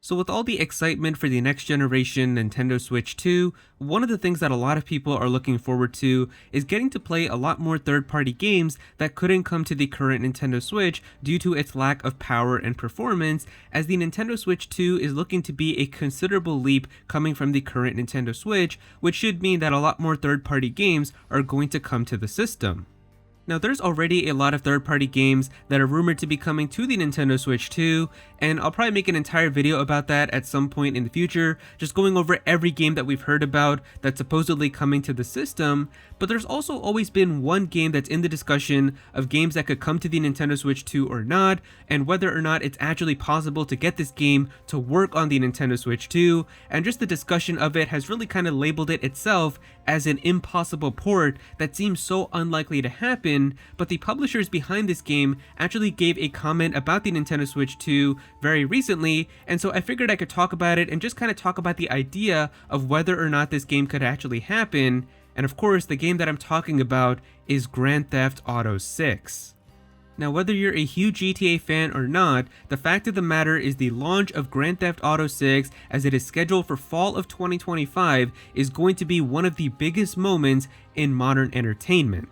So with all the excitement for the next generation Nintendo Switch 2, one of the things that a lot of people are looking forward to is getting to play a lot more third-party games that couldn't come to the current Nintendo Switch due to its lack of power and performance, as the Nintendo Switch 2 is looking to be a considerable leap coming from the current Nintendo Switch, which should mean that a lot more third-party games are going to come to the system. Now, there's already a lot of third-party games that are rumored to be coming to the Nintendo Switch 2, and I'll probably make an entire video about that at some point in the future, just going over every game that we've heard about that's supposedly coming to the system. But there's also always been one game that's in the discussion of games that could come to the Nintendo Switch 2 or not, and whether or not it's actually possible to get this game to work on the Nintendo Switch 2, and just the discussion of it has really kind of labeled it itself as an impossible port that seems so unlikely to happen. But the publishers behind this game actually gave a comment about the Nintendo Switch 2 very recently, and so I figured I could talk about it and just kind of talk about the idea of whether or not this game could actually happen. And of course, the game that I'm talking about is Grand Theft Auto 6. Now, whether you're a huge GTA fan or not, the fact of the matter is the launch of Grand Theft Auto 6, as it is scheduled for fall of 2025, is going to be one of the biggest moments in modern entertainment.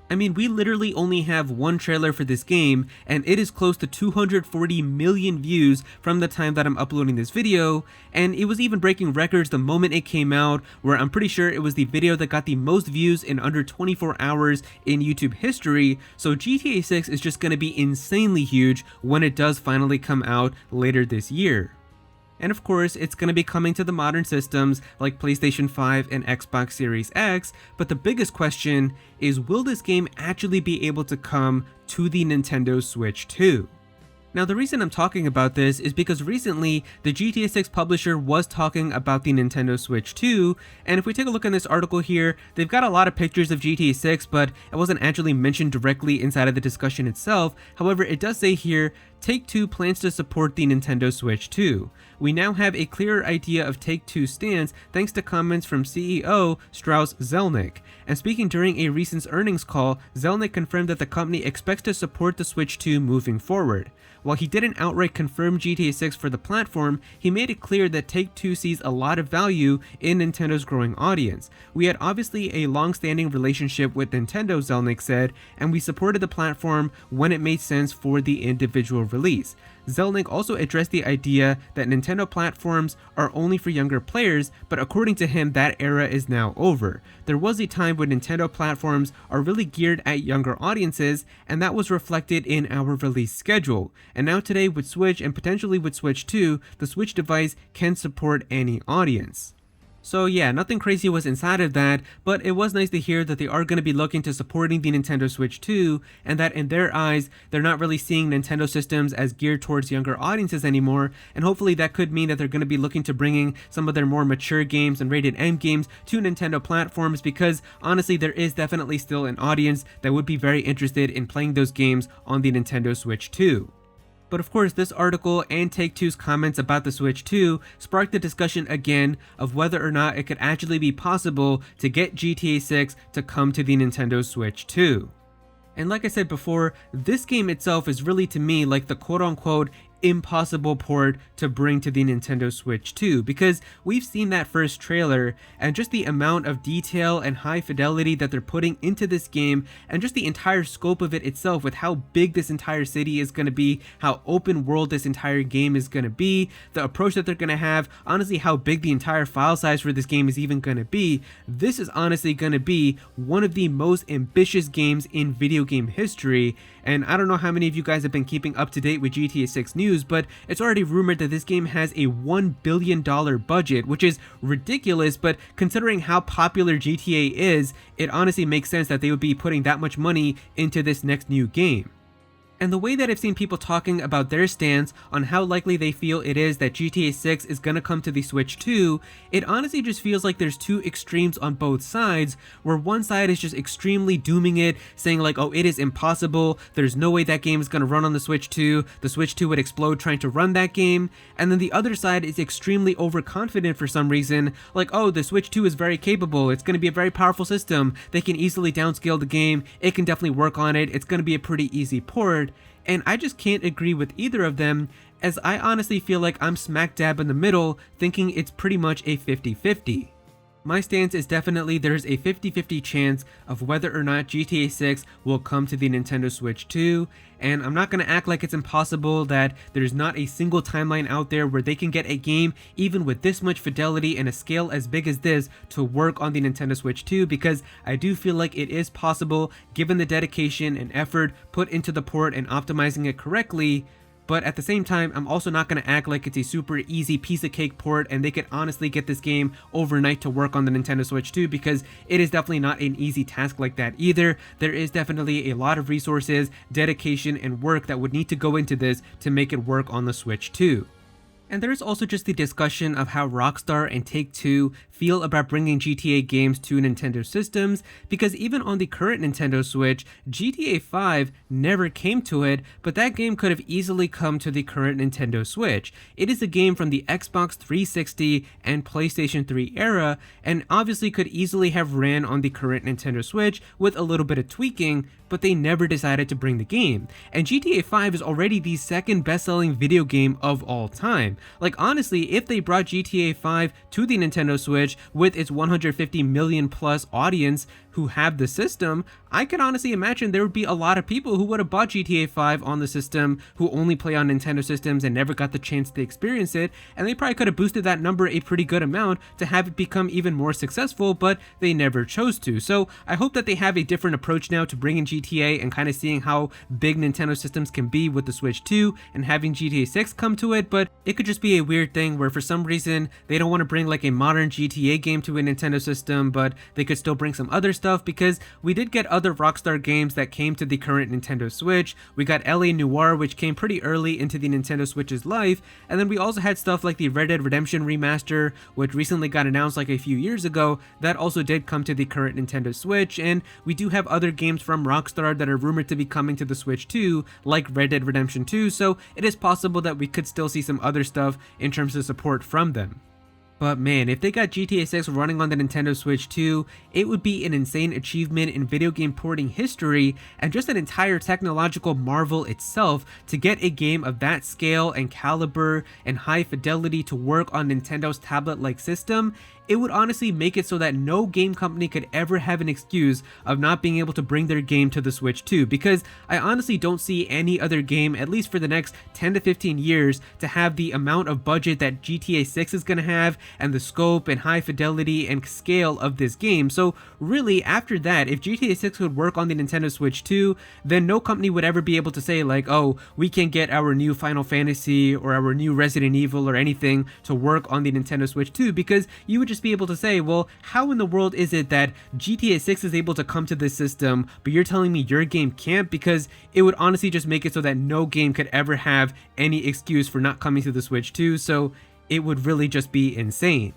I mean, we literally only have one trailer for this game, and it is close to 240 million views from the time that I'm uploading this video, and it was even breaking records the moment it came out, where I'm pretty sure it was the video that got the most views in under 24 hours in YouTube history. So GTA 6 is just going to be insanely huge when it does finally come out later this year. And of course, it's going to be coming to the modern systems like PlayStation 5 and Xbox Series X, but the biggest question is, will this game actually be able to come to the Nintendo Switch 2? Now, the reason I'm talking about this is because recently the GTA 6 publisher was talking about the Nintendo Switch 2, and if we take a look in this article here, they've got a lot of pictures of GTA 6, but it wasn't actually mentioned directly inside of the discussion itself. However, it does say here, Take-Two plans to support the Nintendo Switch 2. We now have a clearer idea of Take-Two's stance thanks to comments from CEO Strauss Zelnick. And speaking during a recent earnings call, Zelnick confirmed that the company expects to support the Switch 2 moving forward. While he didn't outright confirm GTA 6 for the platform, he made it clear that Take-Two sees a lot of value in Nintendo's growing audience. We had obviously a long-standing relationship with Nintendo, Zelnick said, and we supported the platform when it made sense for the individual release. Zelnick also addressed the idea that Nintendo platforms are only for younger players, but according to him, that era is now over. There was a time when Nintendo platforms are really geared at younger audiences, and that was reflected in our release schedule. And now today with Switch and potentially with Switch 2, the Switch device can support any audience. So yeah, nothing crazy was inside of that, but it was nice to hear that they are going to be looking to supporting the Nintendo Switch 2, and that in their eyes, they're not really seeing Nintendo systems as geared towards younger audiences anymore, and hopefully that could mean that they're going to be looking to bringing some of their more mature games and rated M games to Nintendo platforms, because honestly, there is definitely still an audience that would be very interested in playing those games on the Nintendo Switch 2. But of course, this article and Take-Two's comments about the Switch 2 sparked the discussion again of whether or not it could actually be possible to get GTA 6 to come to the Nintendo Switch 2. And like I said before, this game itself is really to me like the quote-unquote impossible port to bring to the Nintendo Switch 2, because we've seen that first trailer and just the amount of detail and high fidelity that they're putting into this game, and just the entire scope of it itself with how big this entire city is going to be, how open world this entire game is going to be, the approach that they're going to have, honestly how big the entire file size for this game is even going to be. This is honestly going to be one of the most ambitious games in video game history, and I don't know how many of you guys have been keeping up to date with GTA 6 news, but it's already rumored that this game has a $1 billion budget, which is ridiculous, but considering how popular GTA is, it honestly makes sense that they would be putting that much money into this next new game. And the way that I've seen people talking about their stance on how likely they feel it is that GTA 6 is gonna come to the Switch 2, it honestly just feels like there's two extremes on both sides, where one side is just extremely dooming it, saying like, oh, it is impossible, there's no way that game is gonna run on the Switch 2, the Switch 2 would explode trying to run that game, and then the other side is extremely overconfident for some reason, like, oh, the Switch 2 is very capable, it's gonna be a very powerful system, they can easily downscale the game, it can definitely work on it, it's gonna be a pretty easy port. And I just can't agree with either of them, as I honestly feel like I'm smack dab in the middle, thinking it's pretty much a 50-50. My stance is definitely there's a 50-50 chance of whether or not GTA 6 will come to the Nintendo Switch 2, and I'm not going to act like it's impossible that there's not a single timeline out there where they can get a game even with this much fidelity and a scale as big as this to work on the Nintendo Switch 2, because I do feel like it is possible given the dedication and effort put into the port and optimizing it correctly. But at the same time, I'm also not going to act like it's a super easy piece of cake port and they could honestly get this game overnight to work on the Nintendo Switch 2, because it is definitely not an easy task like that either. There is definitely a lot of resources, dedication, and work that would need to go into this to make it work on the Switch 2. And there is also just the discussion of how Rockstar and Take-Two feel about bringing GTA games to Nintendo systems, because even on the current Nintendo Switch, GTA 5 never came to it, but that game could have easily come to the current Nintendo Switch. It is a game from the Xbox 360 and PlayStation 3 era, and obviously could easily have ran on the current Nintendo Switch with a little bit of tweaking, but they never decided to bring the game. And GTA 5 is already the second best-selling video game of all time. Like honestly, if they brought GTA 5 to the Nintendo Switch with its 150 million plus audience who have the system, I can honestly imagine there would be a lot of people who would have bought GTA 5 on the system who only play on Nintendo systems and never got the chance to experience it, and they probably could have boosted that number a pretty good amount to have it become even more successful, but they never chose to. So I hope that they have a different approach now to bringing GTA and kind of seeing how big Nintendo systems can be with the Switch 2 and having GTA 6 come to it, but it could just be a weird thing where for some reason they don't want to bring like a modern GTA game to a Nintendo system, but they could still bring some other stuff, because we did get other Rockstar games that came to the current Nintendo Switch. We got LA Noire, which came pretty early into the Nintendo Switch's life, and then we also had stuff like the Red Dead Redemption remaster, which recently got announced like a few years ago, that also did come to the current Nintendo Switch, and we do have other games from Rockstar that are rumored to be coming to the Switch too, like Red Dead Redemption 2, so it is possible that we could still see some other stuff in terms of support from them. But man, if they got GTA 6 running on the Nintendo Switch 2, it would be an insane achievement in video game porting history, and just an entire technological marvel itself to get a game of that scale and caliber and high fidelity to work on Nintendo's tablet-like system. It would honestly make it so that no game company could ever have an excuse of not being able to bring their game to the Switch 2, because I honestly don't see any other game, at least for the next 10 to 15 years, to have the amount of budget that GTA 6 is going to have, and the scope and high fidelity and scale of this game. So really, after that, if GTA 6 would work on the Nintendo Switch 2, then no company would ever be able to say like, oh, we can get our new Final Fantasy or our new Resident Evil or anything to work on the Nintendo Switch 2, because you would just be able to say, well, how in the world is it that GTA 6 is able to come to this system, but you're telling me your game can't? Because it would honestly just make it so that no game could ever have any excuse for not coming to the Switch 2, so it would really just be insane.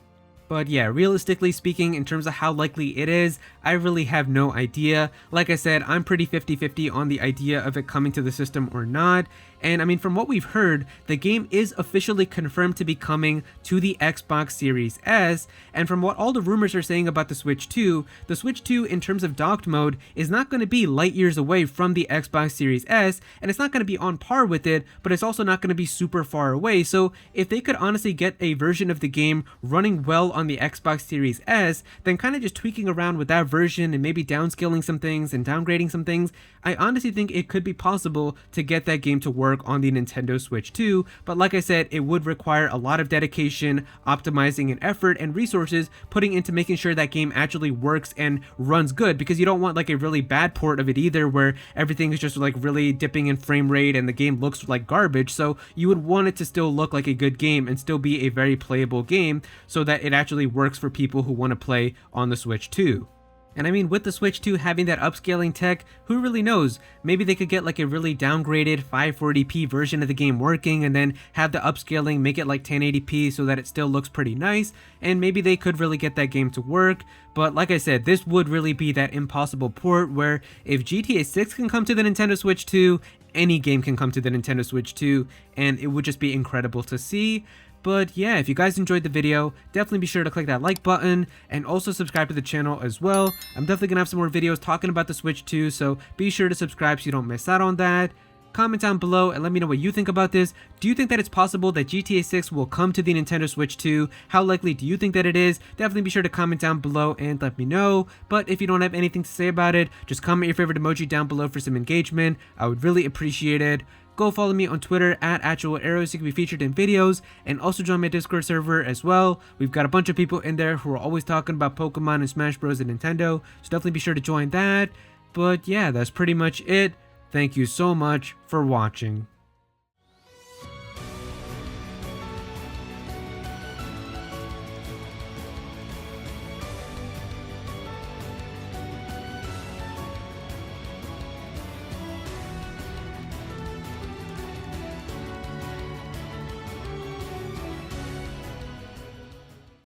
But yeah, realistically speaking, in terms of how likely it is, I really have no idea. Like I said, I'm pretty 50-50 on the idea of it coming to the system or not. And I mean, from what we've heard, the game is officially confirmed to be coming to the Xbox Series S, and from what all the rumors are saying about the Switch 2, the Switch 2 in terms of docked mode is not going to be light years away from the Xbox Series S, and it's not going to be on par with it, but it's also not going to be super far away. So if they could honestly get a version of the game running well on the Xbox Series S, then kind of just tweaking around with that version and maybe downscaling some things and downgrading some things, I honestly think it could be possible to get that game to work on the Nintendo Switch 2, but like I said, it would require a lot of dedication, optimizing, and effort and resources putting into making sure that game actually works and runs good, because you don't want like a really bad port of it either where everything is just like really dipping in frame rate and the game looks like garbage. So you would want it to still look like a good game and still be a very playable game so that it actually works for people who want to play on the Switch 2. And I mean, with the Switch 2 having that upscaling tech, who really knows? Maybe they could get like a really downgraded 540p version of the game working and then have the upscaling make it like 1080p so that it still looks pretty nice, and maybe they could really get that game to work. But like I said, this would really be that impossible port where if GTA 6 can come to the Nintendo Switch 2, any game can come to the Nintendo Switch 2, and it would just be incredible to see. But yeah, if you guys enjoyed the video, definitely be sure to click that like button and also subscribe to the channel as well. I'm definitely gonna have some more videos talking about the Switch 2, so be sure to subscribe so you don't miss out on that. Comment down below and let me know what you think about this. Do you think that it's possible that GTA 6 will come to the Nintendo Switch 2? How likely do you think that it is? Definitely be sure to comment down below and let me know. But if you don't have anything to say about it, just comment your favorite emoji down below for some engagement. I would really appreciate it. Go follow me on Twitter at @Aero so you can be featured in videos, and also join my Discord server as well. We've got a bunch of people in there who are always talking about Pokemon and Smash Bros and Nintendo, so definitely be sure to join that. But yeah, that's pretty much it. Thank you so much for watching.